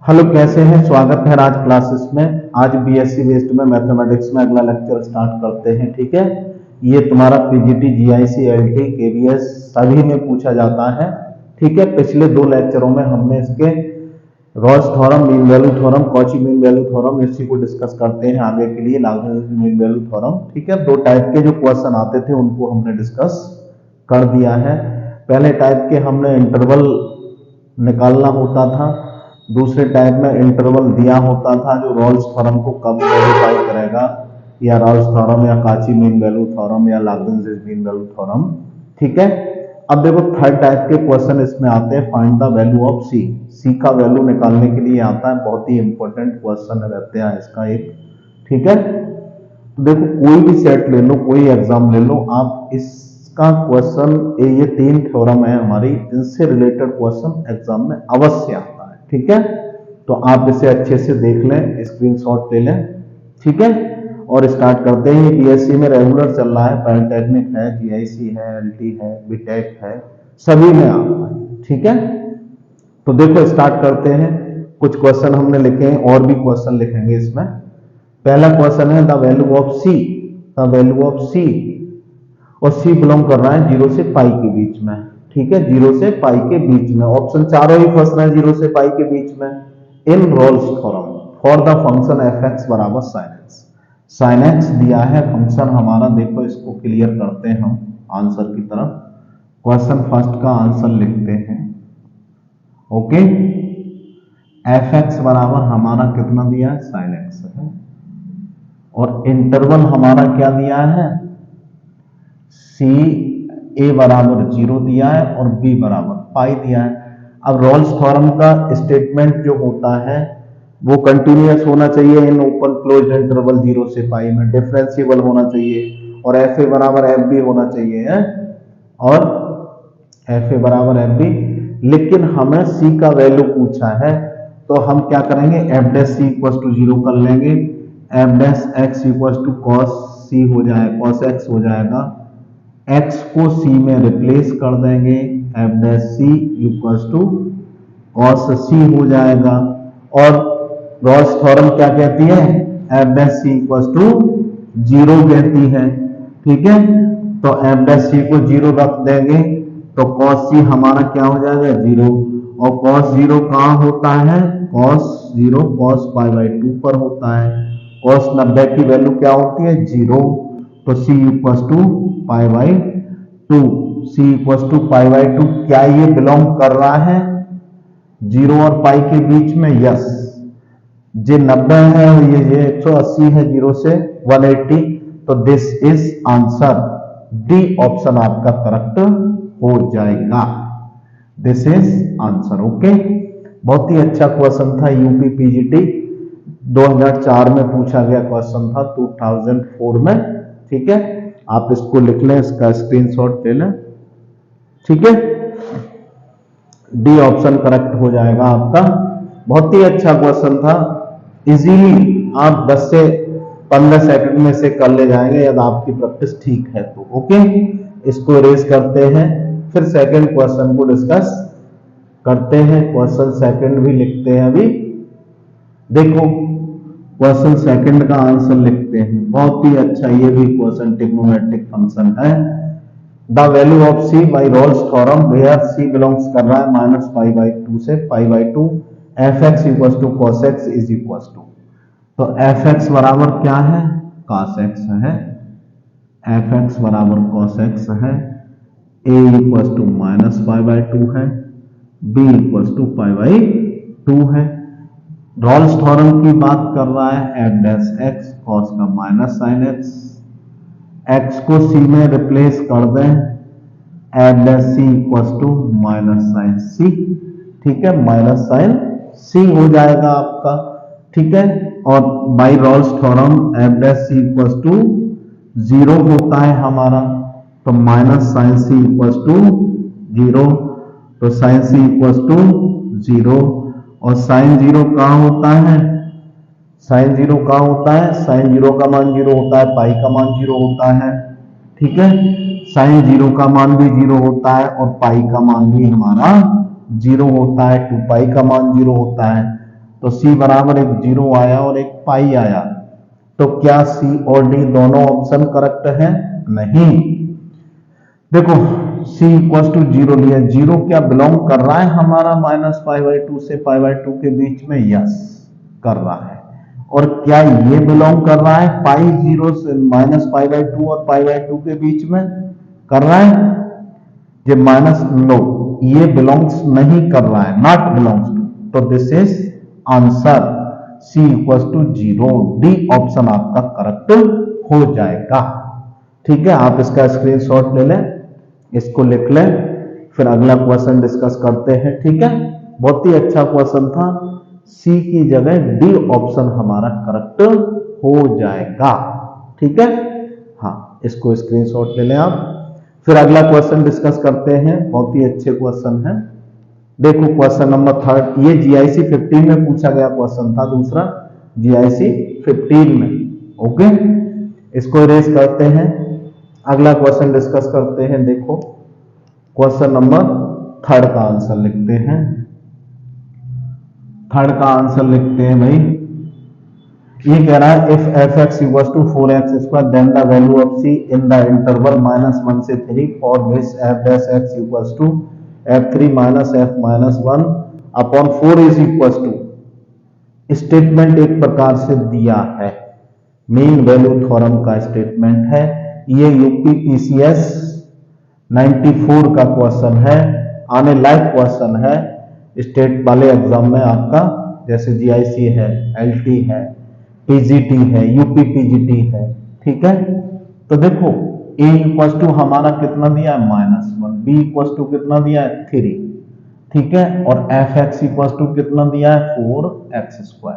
Hello, कैसे हैं? स्वागत है आज क्लासेस में। आज बीएससी बेस्ड में मैथमेटिक्स में अगला लेक्चर स्टार्ट करते हैं। ठीक है, ये तुम्हारा पीजीटी, जीआईसी, एलटी, केवीएस सभी में पूछा जाता है। ठीक है, पिछले दो लेक्चरों में हमने इसके Rolle's theorem, mean value theorem, Cauchy mean value theorem इसी को डिस्कस करते हैं आगे के लिए, लाग्रेंज मीन वैल्यू थ्योरम। ठीक है, दो टाइप के जो क्वेश्चन आते थे उनको हमने डिस्कस कर दिया है। पहले टाइप के हमने इंटरवल निकालना होता था, दूसरे टाइप में इंटरवल दिया होता था जो रॉल्स थ्योरम को कब वेरीफाई करेगा, या रॉल्स थ्योरम या काची मीन वैल्यू थ्योरम या लाग्रेंज मीन वैल्यू थ्योरम। ठीक है, अब देखो थर्ड टाइप के क्वेश्चन इसमें आते हैं, फाइंड द वैल्यू ऑफ सी। सी का वैल्यू निकालने के लिए आता है, बहुत ही इंपॉर्टेंट क्वेश्चन रहते हैं इसका एक। ठीक है, तो देखो कोई भी सेट ले लो, कोई एग्जाम ले लो, आप इसका क्वेश्चन, ये तीन थ्योरम है हमारी, इनसे रिलेटेड क्वेश्चन एग्जाम में अवश्य आता है। ठीक है, तो आप इसे अच्छे से देख लें, स्क्रीनशॉट ले लें। ठीक है, और स्टार्ट करते हैं। बीएससी में रेगुलर चल रहा है, पॉलिटेक्निक है, जीआईसी है, एलटी है, बीटेक है, सभी में आता है। ठीक है, तो देखो स्टार्ट करते हैं। कुछ क्वेश्चन हमने लिखे हैं, और भी क्वेश्चन लिखेंगे इसमें। पहला क्वेश्चन है the value of C. The value of C, और सी बिलोंग कर रहा है 0 से पाई के बीच में। ठीक है, 0 से पाई के बीच में, ऑप्शन चारों ही फंस रहे हैं 0 से पाई के बीच में। In Rolle's theorem for the function f x बराबर साइन एक्स। साइन एक्स दिया है फंक्शन हमारा, देखो इसको क्लियर करते हैं हम आंसर की तरफ। क्वेश्चन फर्स्ट का आंसर लिखते हैं। ओके, एफ एक्स बराबर हमारा कितना दिया है, साइन एक्स है, और इंटरवल हमारा क्या दिया है, सी ए बराबर 0 दिया है और बी बराबर पाई दिया है। अब रॉल्स थ्योरम का स्टेटमेंट जो होता है वो कंटिन्यूअस होना चाहिए इन ओपन क्लोज्ड इंटरवल 0 से पाई में, डिफरेंशिएबल होना चाहिए, और एफ ए बराबर एफ बी होना चाहिए है, और एफ ए बराबर एफ बी। लेकिन हमें सी का वैल्यू पूछा है, तो हम क्या करेंगे, f dash c equal to 0 कर लेंगे। F dash x equal to cos c हो जाएगा, कॉस एक्स हो जाएगा, x को c में रिप्लेस कर देंगे, f dash c equals to cos c हो जाएगा। और रॉल्स थ्योरम क्या कहती है, f dash c equals to 0 कहती है। ठीक है, तो एफ डैश सी को 0 रख देंगे, तो कॉस सी हमारा क्या हो जाएगा, 0। और कॉस 0 कहाँ होता है, कॉस 0 कॉस पाई बाई 2 पर होता है। कॉस 90 की वैल्यू क्या होती है, 0, तो c equals to pi by 2। c equals to pi by 2, क्या ये बिलोंग कर रहा है 0 और पाई के बीच में, यस। ये 90 है और ये 180 है, 0 से 180, तो this is answer. D option आपका करेक्ट हो जाएगा, दिस इज आंसर। ओके, बहुत ही अच्छा क्वेश्चन था, यूपी पीजीटी 2004 में पूछा गया क्वेश्चन था, 2004 में। ठीक है, आप इसको लिख लें, इसका स्क्रीनशॉट ले लें। ठीक है, डी ऑप्शन करेक्ट हो जाएगा आपका। बहुत ही अच्छा क्वेश्चन था, इजीली आप 10 से 15 सेकंड में से कर ले जाएंगे यदि आपकी प्रैक्टिस ठीक है तो। ओके, इसको इरेज करते हैं, फिर सेकंड क्वेश्चन को डिस्कस करते हैं। क्वेश्चन सेकंड भी लिखते हैं अभी। देखो क्वेश्चन सेकंड का आंसर लिखते हैं, बहुत ही अच्छा, ये भी क्वेश्चन ट्रिग्नोमेट्रिक फंक्शन है। The value of c by Rolle's theorem where c belongs कर रहा है माइनस पाई बाई 2 से pi by 2, f x equal to cos x is equal to, तो एफ एक्स बराबर क्या है, कॉस एक्स है, एफ एक्स बराबर कॉस एक्स है, a equal to minus pi by 2 है, b equal to pi by 2 है। रॉल्स थ्योरम की बात कर रहा है, एफ डैश एक्स कॉस का माइनस साइन एक्स, एक्स को सी में रिप्लेस कर दें, f dash c equal to minus sine सी। ठीक है, माइनस साइन सी हो जाएगा आपका। ठीक है, और by Rolle's theorem f dash c equal to 0 होता है हमारा, तो minus sine c equal to 0, तो साइन सी इक्वल टू 0, और साइन 0 कहाँ होता है, साइन 0 कहाँ होता है, साइन 0 का मान 0 होता है, पाई का मान 0 होता है। ठीक है, साइन 0 का मान भी 0 होता है और पाई का मान भी हमारा 0 होता है, 2 पाई का मान 0 होता है। तो सी बराबर एक 0 आया और एक पाई आया। तो क्या सी और डी दोनों ऑप्शन करेक्ट है? नहीं। देखो c इक्वल टू 0 लिया, 0 क्या बिलोंग कर रहा है हमारा -π/2 से π/2 के बीच में? यस कर रहा है। और क्या ये बिलोंग कर रहा है π0 से -π/2 और π/2 के बीच में? कर रहा है? ये माइनस नो, ये बिलोंग्स नहीं कर रहा है, नॉट बिलोंग्स टू। तो this is answer c equal to 0, D option आपका करेक्ट हो जाएगा। ठीक है, आप इसका स्क्रीनशॉट ले लें, इसको लिख लें, फिर अगला क्वेश्चन डिस्कस करते हैं। ठीक है, बहुत ही अच्छा क्वेश्चन था, सी की जगह डी ऑप्शन हमारा करेक्ट हो जाएगा। ठीक है, हाँ इसको स्क्रीनशॉट ले लें आप, फिर अगला क्वेश्चन डिस्कस करते हैं। बहुत ही अच्छे क्वेश्चन है। देखो क्वेश्चन नंबर 3, ये जीआईसी 15 में पूछा गया क्वेश्चन था, दूसरा जीआईसी 15 में। ओके, इसको इरेज करते हैं, अगला क्वेश्चन डिस्कस करते हैं। देखो क्वेश्चन नंबर 3 का आंसर लिखते हैं। 3 का आंसर लिखते हैं भाई। ये कह रहा है if f(x) equals to 4x² then the value of c in the interval -1 से 3 for this f(x) equals to f3 minus f minus 1 upon 4 is equals to। Statement एक प्रकार से दिया है, मीन वैल्यू थ्योरम का स्टेटमेंट है। ये UPPCS 94 का क्वेश्चन है, आने लायक क्वेश्चन है स्टेट वाले एग्जाम में आपका, जैसे जीआईसी है, एलटी है, पीजीटी है, यूपी पीजीटी है। ठीक है, तो देखो a इक्वल टू हमारा कितना दिया है -1, b इक्वल टू कितना दिया है 3, ठीक है, और f(x) इक्वल टू कितना दिया है 4x²।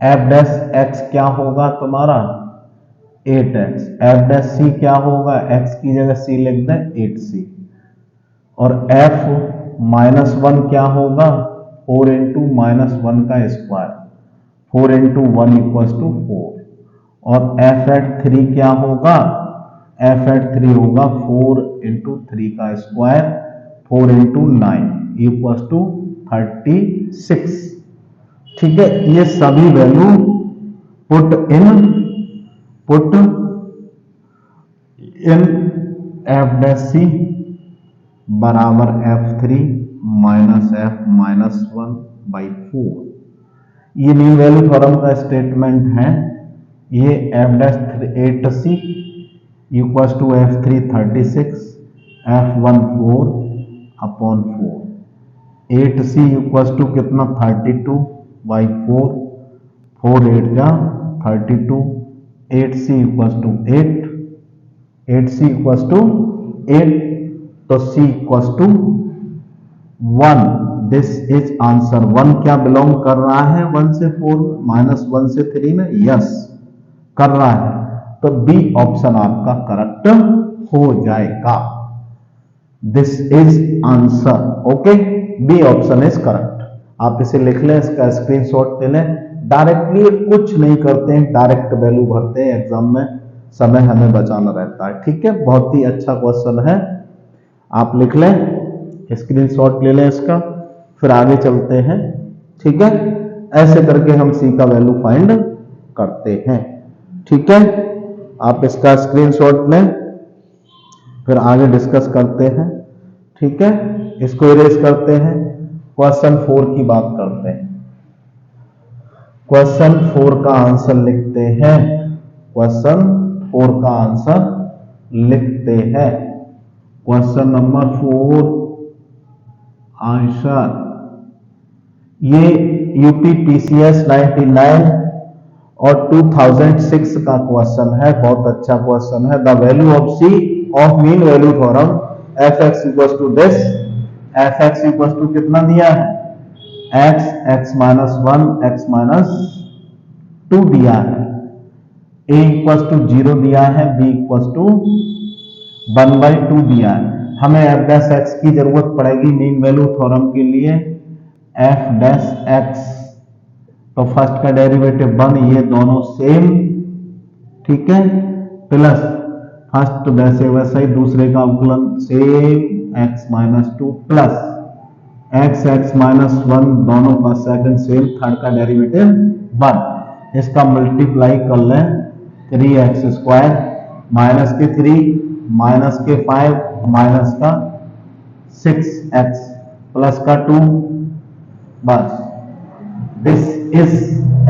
f'(x) क्या होगा तुम्हारा 8x, f'(c) क्या होगा, x की जगह c लिख दें 8c, और f-1 क्या होगा 4 इंटू -1 का स्क्वायर, 4 इंटू 1 इक्वल टू 4, और f(3) क्या होगा, f(3) होगा 4 इंटू 3 का स्क्वायर, 4 इंटू 9 इक्वल टू 36। ठीक है, ये सभी वैल्यू पुट इन f'(c) बराबर f3 माइनस f-1/4। ये मीन वैल्यू थ्योरम का स्टेटमेंट है। ये f'(8c) equal to f3 36, f1 4/4, 8c equal to कितना 32/4, 4 8 जा 32, 8c equal to 8, 8c equal to 8, तो c equal to 1। This is answer. 1 क्या belong कर रहा है 1 से 4 -1 से 3 में? यस कर रहा है, तो बी ऑप्शन आपका करेक्ट हो जाएगा। This is answer. Okay, B option is correct. आप इसे लिख लें, इसका स्क्रीनशॉट ले लें। डायरेक्टली कुछ नहीं करते हैं, डायरेक्ट वैल्यू भरते हैं एग्जाम में, समय हमें बचाना रहता है। ठीक है, बहुत ही अच्छा क्वेश्चन है, आप लिख लें, स्क्रीनशॉट ले लें इसका, फिर आगे चलते हैं। ठीक है, ऐसे करके हम सी का वैल्यू फाइंड करते हैं। ठीक है, आप इसका स्क्रीनशॉट लें, फिर आगे डिस्कस करते हैं। ठीक है, इसको इरेज करते हैं, क्वेश्चन 4 की बात करते हैं। क्वेश्चन 4 का आंसर लिखते हैं, क्वेश्चन 4 का आंसर लिखते हैं। क्वेश्चन नंबर 4 आंसर, ये यूपीपीसीएस 99 और 2006 का क्वेश्चन है, बहुत अच्छा क्वेश्चन है। The value of c of mean value theorem f(x) equal to this, f(x) equal to कितना दिया है x, x-1, x-2 दिया है, a इक्वल टू 0 दिया है, b इक्वल टू 1/2 दिया है। हमें f'(x) की जरूरत पड़ेगी मीन वैल्यू थ्योरम के लिए, f'(x), तो फर्स्ट का डेरिवेटिव 1, ये दोनों सेम, ठीक है, प्लस फर्स्ट वैसे वैसे ही दूसरे का अवकलन same x-2 plus x x minus one दोनों का सेकंड सेम, थर्ड का डेरिवेटिव 1, इसका मल्टीप्लाई कर लें 3x² माइनस के 3 माइनस के 5 माइनस का 6x प्लस का 2, बस this is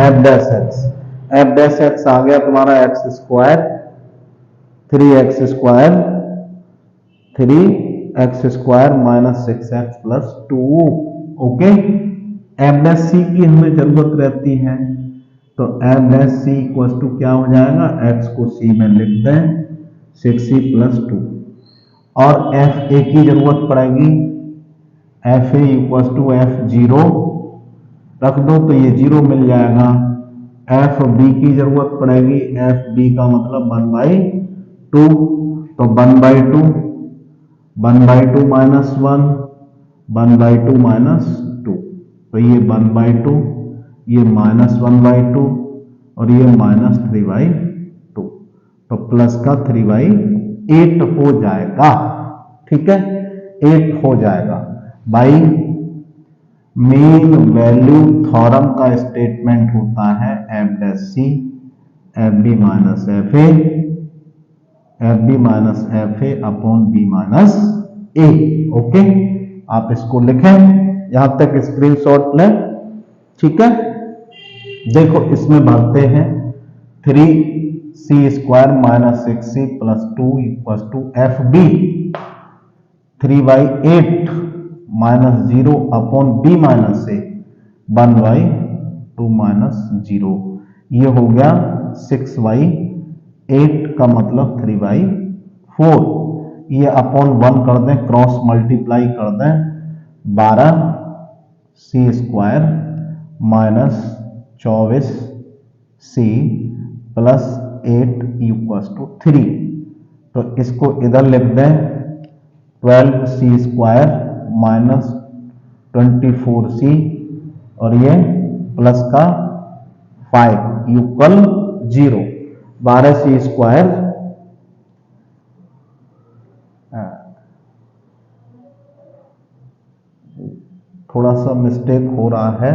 f dash x. F dash x आ गया तुम्हारा x² 3x² minus 6x plus 2। Okay, f dash c की हमें जरूरत रहती है, तो f dash c equal to क्या हो जाएगा, x को c में लिख दें 6c प्लस 2, और एफ ए की जरूरत पड़ेगी, F A equal to f0 रख दो तो ये 0 मिल जाएगा। एफ बी की जरूरत पड़ेगी, एफ बी का मतलब 1/2, तो 1/2 1/2 माइनस 1 1/2 माइनस 2, तो ये 1/2 ये माइनस 1/2 और ये माइनस 3/2, तो प्लस का 3/8 हो जाएगा। ठीक है, 8 हो जाएगा। भाई मीन वैल्यू थ्योरम का स्टेटमेंट होता है f dash c f B minus F A upon B minus a. Okay, आप इसको लिखें, यहां तक स्क्रीनशॉट लें। ठीक है, देखो इसमें भरते हैं 3c² minus 6c plus 2 equal to f b 3/8 minus 0 upon B minus a 1/2 minus 0, ये हो गया 6/8 का मतलब 3/4, ये अपॉन 1 कर दें, क्रॉस मल्टीप्लाई कर दें 12c² minus 24c plus 8 equal to 3, तो इसको इधर लिख दें 12c² माइनस 24c और ये प्लस का 5 इक्वल 0, 12c² थोड़ा सा मिस्टेक हो रहा है,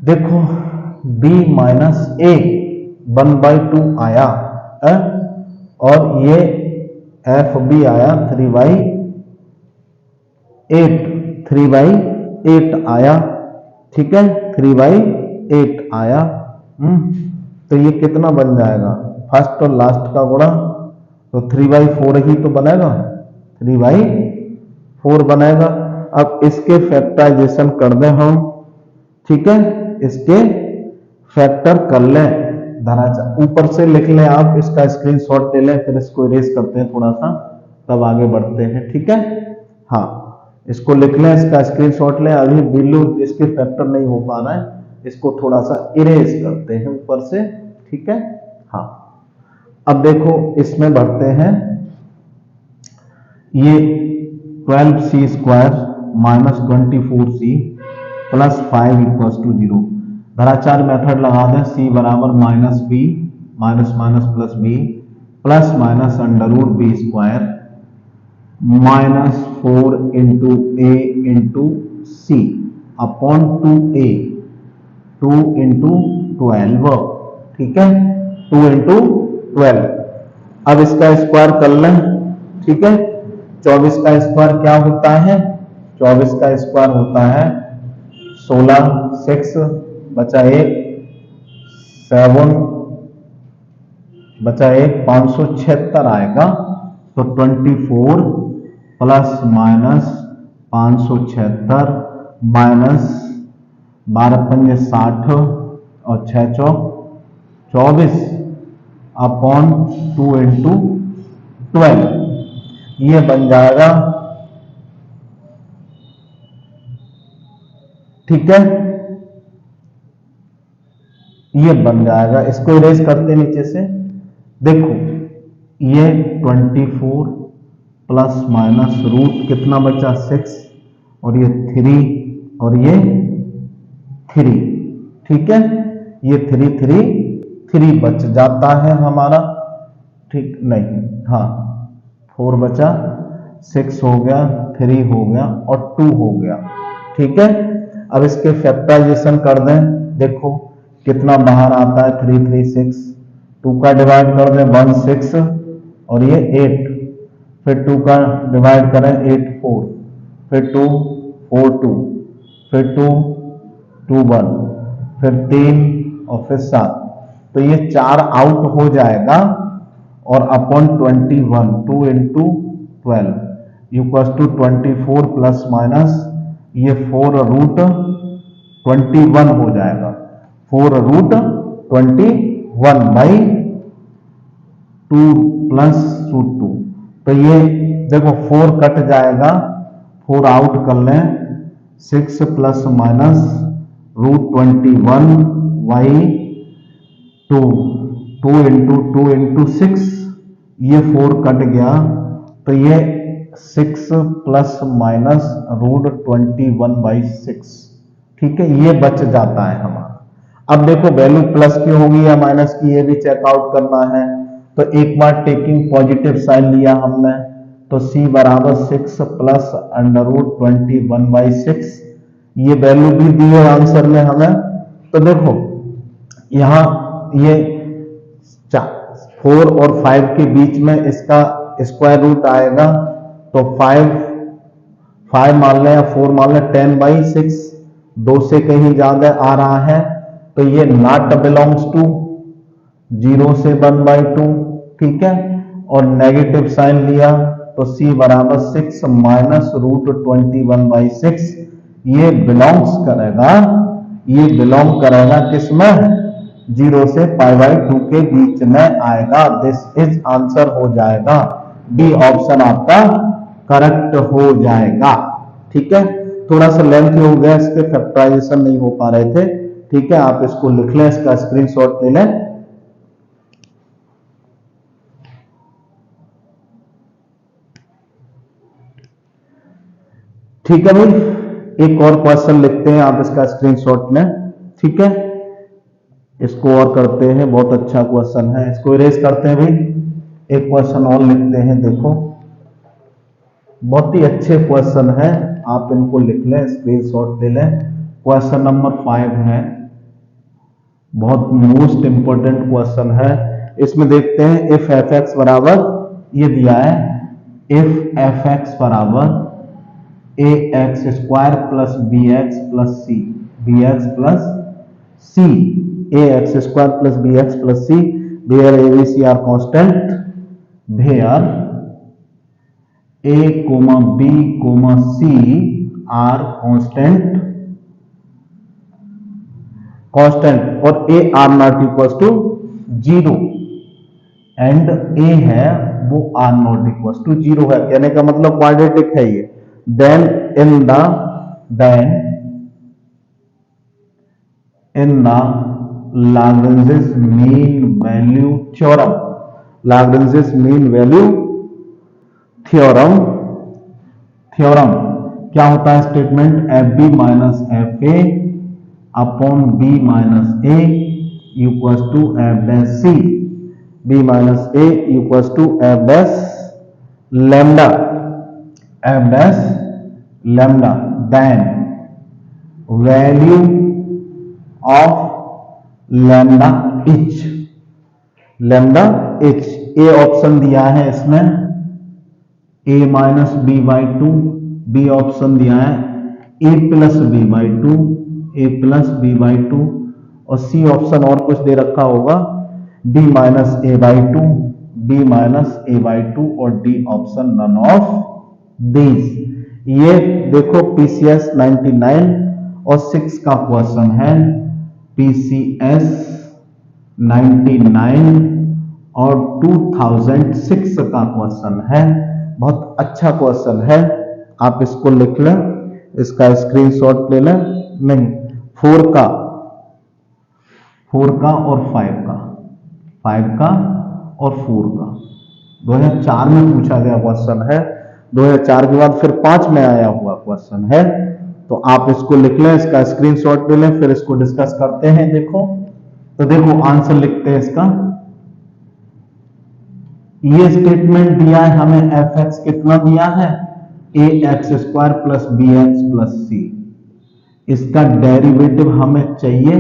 देखो b माइनस ए 1/2 आया और ये एफ बी आया 3/8 आया। ठीक है, 3/8 आया। तो ये कितना बन जाएगा, फर्स्ट और लास्ट का गुणा, तो 3/4 ही तो बनेगा, 3/4 बनेगा। अब इसके फैक्टराइजेशन कर दें हम। ठीक है, इसके फैक्टर कर लें, धनाचार ऊपर से लिख लें, आप इसका स्क्रीनशॉट ले लें, फिर इसको इरेज करते हैं थोड़ा सा, तब आगे बढ़ते हैं। ठीक है, हाँ इसको लिख लें, इसका स्क्रीनशॉट लें, अभी बिल्लू इसके फैक्टर नहीं हो पा रहा है, इसको थोड़ा सा इरेज करते हैं ऊपर से। ठीक है, हाँ अब देखो इसमें बढ़ते हैं, ये 12c² minus 24c plus 5 equal to 0, धनाचार मेथड लगा दें, c बराबर minus b minus minus plus b plus minus √b² minus 4 into a into c upon 2a 2 into 12। ठीक है, 2 इंटू 12। अब इसका स्क्वायर कर लें। ठीक है, 24 का स्क्वायर क्या होता है, 24 का स्क्वायर होता है 16, 6 बचा 1 7 बचा 1 576 आएगा, तो 24 प्लस माइनस 576 माइनस 12×5 60 और 6 24 अपॉन 2 इंटू 12, ये बन जाएगा। ठीक है, ये बन जाएगा, इसको इरेज करते नीचे से, देखो ये 24 प्लस माइनस रूट कितना बचा 6 और ये 3 और ये 3। ठीक है, ये 3 बच जाता है हमारा। ठीक नहीं, हाँ 4 बचा, 6 हो गया, 3 हो गया और 2 हो गया। ठीक है, अब इसके फैक्टराइजेशन कर दें, देखो कितना बाहर आता है 3 3 6, 2 का डिवाइड कर दें 1 6 और ये 8, फिर 2 का डिवाइड करें 8 4, फिर 2 4 2, फिर 2 2 1, फिर 3 और फिर 7, तो ये 4 आउट हो जाएगा और upon 21, 2 into 12 equals to 24 plus minus ये 4 रूट 21 हो जाएगा, 4 रूट 21 बाई 2 प्लस रूट 2। तो ये देखो 4 कट जाएगा, 4 आउट कर लें, 6 plus minus root 21 by 2, 2 into 6, ये 4 कट गया, तो ये 6 प्लस माइनस रूट 21 बाई 6। ठीक है, ये बच जाता है हमारा। अब देखो वैल्यू प्लस की होगी या माइनस की, ये भी चेकआउट करना है। तो एक बार टेकिंग पॉजिटिव साइन लिया हमने, तो c बराबर 6 प्लस अंडर रूट 21 बाई 6, ये वैल्यू भी दी है आंसर में हमें। तो देखो यहां ये 4 और 5 के बीच में इसका स्क्वायर रूट आएगा, तो 5 मान लें या 4 मान लें, 10 बाई 6 2 से कहीं ज्यादा आ रहा है, तो ये नॉट बिलोंग्स टू 0 से 1 बाई 2। ठीक है, और नेगेटिव साइन लिया तो c बराबर 6 माइनस रूट 21 बाई 6, ये बिलोंग्स करेगा, ये बिलोंग करेगा किसमें, 0 से पाई बाई 2 के बीच में आएगा। दिस इज आंसर हो जाएगा, डी ऑप्शन आपका करेक्ट हो जाएगा। ठीक है, थोड़ा सा लेंथ हो गया, इसके फैक्टराइजेशन नहीं हो पा रहे थे। ठीक है, आप इसको लिख लें, इसका स्क्रीनशॉट ले लें। ठीक है भाई, एक और क्वेश्चन लिखते हैं, आप इसका स्क्रीनशॉट लें। ठीक है, इसको और करते हैं, बहुत अच्छा क्वेश्चन है, इसको इरेज करते हैं भाई। एक क्वेश्चन और लिखते हैं, देखो बहुत ही अच्छे क्वेश्चन है, आप इनको लिख लें, स्क्रीनशॉट ले लें। क्वेश्चन नंबर 5 है, बहुत मोस्ट इंपोर्टेंट क्वेश्चन है। इसमें देखते हैं इफ एफ एक्स बराबर, ये दिया है इफ एफ एक्स बराबर a x square plus B x plus c, b x plus c, a x square plus B x plus c, where a b c are constant, where a comma b comma c are constant और a are not equal to 0 and a है वो are not equal to 0 है, कहने का मतलब quadratic है ये। then in the Lagrange's mean value theorem, Lagrange's mean value theorem क्या होता है statement, F B minus F A upon B minus A equals to F dash C, B minus A equals to F dash lambda, F dash lambda, then value of lambda each, lambda each, A option दिया है इसमें A minus B by 2, B option दिया है A plus B by 2, A plus B by 2, और C option और कुछ दे रखा होगा B minus a by 2, b minus a by 2, और D option none of these. ये देखो पीसीएस 99 और 6 का क्वेश्चन है, पीसीएस 99 और 2006 का क्वेश्चन है, बहुत अच्छा क्वेश्चन है, आप इसको लिख लें, इसका स्क्रीनशॉट ले लें। नहीं, 4 का और 5 का और 4 का 2004 में पूछा गया क्वेश्चन है, 2004 के बाद फिर 5 में आया हुआ क्वेश्चन है। तो आप इसको लिख लें, इसका स्क्रीनशॉट ले लें, फिर इसको डिस्कस करते हैं। देखो तो देखो आंसर लिखते हैं इसका, ये स्टेटमेंट दिया है हमें एफ एक्स कितना दिया है A x square plus B x plus C, इसका डेरिवेटिव हमें चाहिए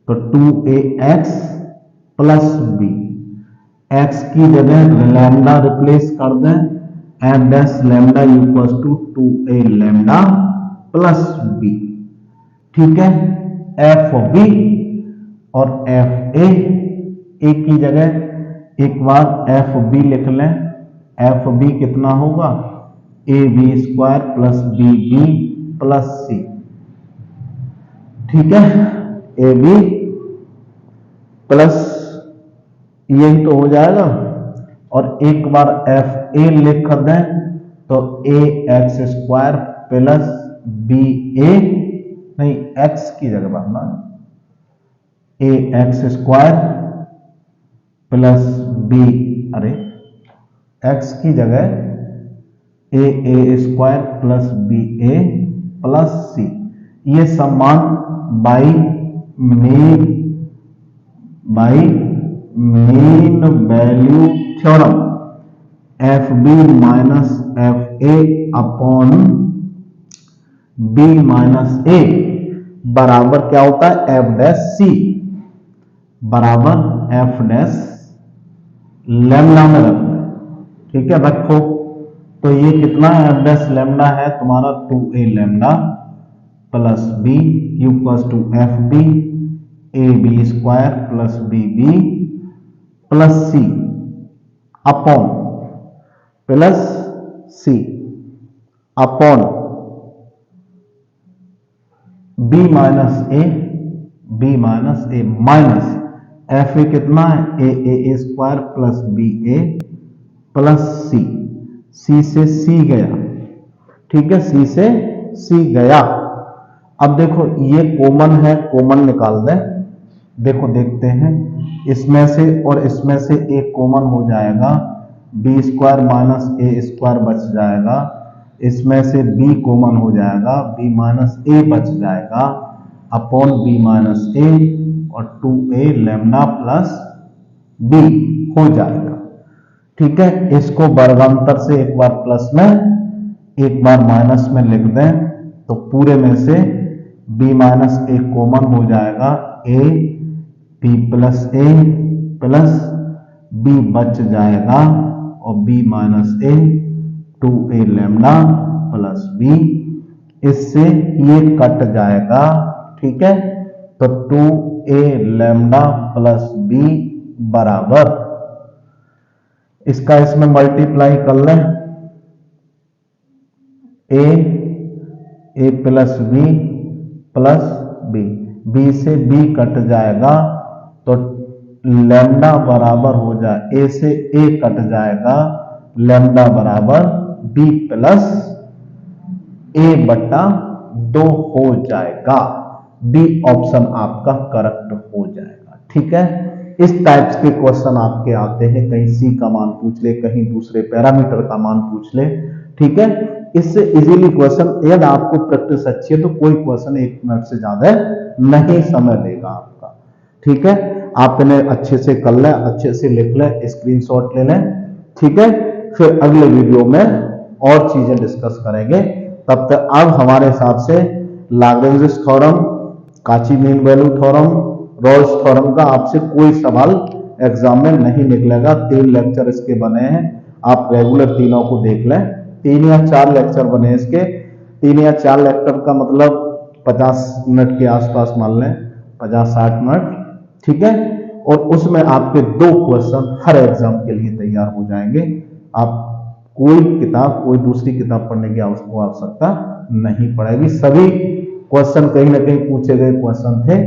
तो 2ax प्लस बी, एक्स की जगह लैम्डा रिप्लेस कर दें f dash lambda equals to 2a lambda plus b. ठीक है, एफ बी और एफ ए की जगह एक बार एफ बी लिख लें, एफ बी कितना होगा A B square plus B B plus C. ठीक है, ए बी प्लस यही तो हो जाएगा, और एक बार एफ ए लिख दें तो A x square plus B A, नहीं एक्स की जगह बनना A x square plus B, अरे एक्स की जगह A square plus B A plus C, ये समान by mean value theorem F B minus F A upon B minus A बराबर क्या होता है एफ डैश सी बराबर एफ डैश लैम्डा में रखना है। ठीक है, रखो तो ये कितना एफ डैश लैम्डा है तुम्हारा 2a lambda plus b equals to f b a B square plus B B plus c upon plus c upon B minus a minus F a कितना है a square plus B A plus c से सी गया। ठीक है, सी से सी गया। अब देखो ये कॉमन है, कॉमन निकाल दें, देखो देखते हैं इसमें से और इसमें से एक कॉमन हो जाएगा, बी स्क्वायर माइनस ए स्क्वायर बच जाएगा, इसमें से बी कॉमन हो जाएगा, बी माइनस ए बच जाएगा अपॉन बी माइनस ए और 2a लैम्डा प्लस बी हो जाएगा। ठीक है, इसको वर्गांतर से एक बार प्लस में एक बार माइनस में लिख दें तो पूरे में से b माइनस ए कॉमन हो जाएगा, a b plus A plus b बच जाएगा और b माइनस ए 2a लैम्डा प्लस b, इससे ये कट जाएगा। ठीक है, तो 2a लैम्डा प्लस b बराबर, इसका इसमें मल्टीप्लाई कर लें, a plus b plus b से b कट जाएगा तो लैम्डा बराबर हो जाए, a से a कट जाएगा, लैम्डा बराबर b प्लस a बटा 2 हो जाएगा। बी ऑप्शन आपका करेक्ट हो जाएगा। ठीक है, इस टाइप्स के क्वेश्चन आपके आते हैं, कहीं सी का मान पूछ ले, कहीं दूसरे पैरामीटर का मान पूछ ले। ठीक है, इससे इजीली क्वेश्चन, यदि आपको प्रैक्टिस अच्छी है तो कोई क्वेश्चन 1 मिनट से ज्यादा नहीं समय लेगा आपका। ठीक है, आपने अच्छे से कर ले, अच्छे से लिख ले, स्क्रीनशॉट ले लें। ठीक है, फिर अगले वीडियो में और चीजें डिस्कस करेंगे। तब तक अब हमारे हिसाब से Lagrange theorem, Cauchy mean value theorem, Rolle's theorem का आपसे कोई सवाल एग्जाम में नहीं निकलेगा। 3 लेक्चर इसके बने हैं, आप रेगुलर तीनों को देख लें। 3 या 4 लेक्चर बने इसके, 3 या 4 लेक्चर का मतलब 50 मिनट के आसपास मान लें, 50-60 मिनट। ठीक है, और उसमें आपके 2 क्वेश्चन हर एग्जाम के लिए तैयार हो जाएंगे। आप कोई किताब, कोई दूसरी किताब पढ़ने की आवश्यकता नहीं पड़ेगी। सभी क्वेश्चन कहीं ना कहीं पूछे गए क्वेश्चन थे,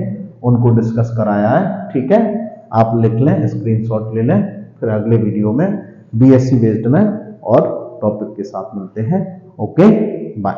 उनको डिस्कस कराया है। ठीक है, आप लिख लें, स्क्रीनशॉट ले लें। फिर अगले वीडियो में बीएससी बेस्ड में और टॉपिक के साथ मिलते हैं। Okay, bye.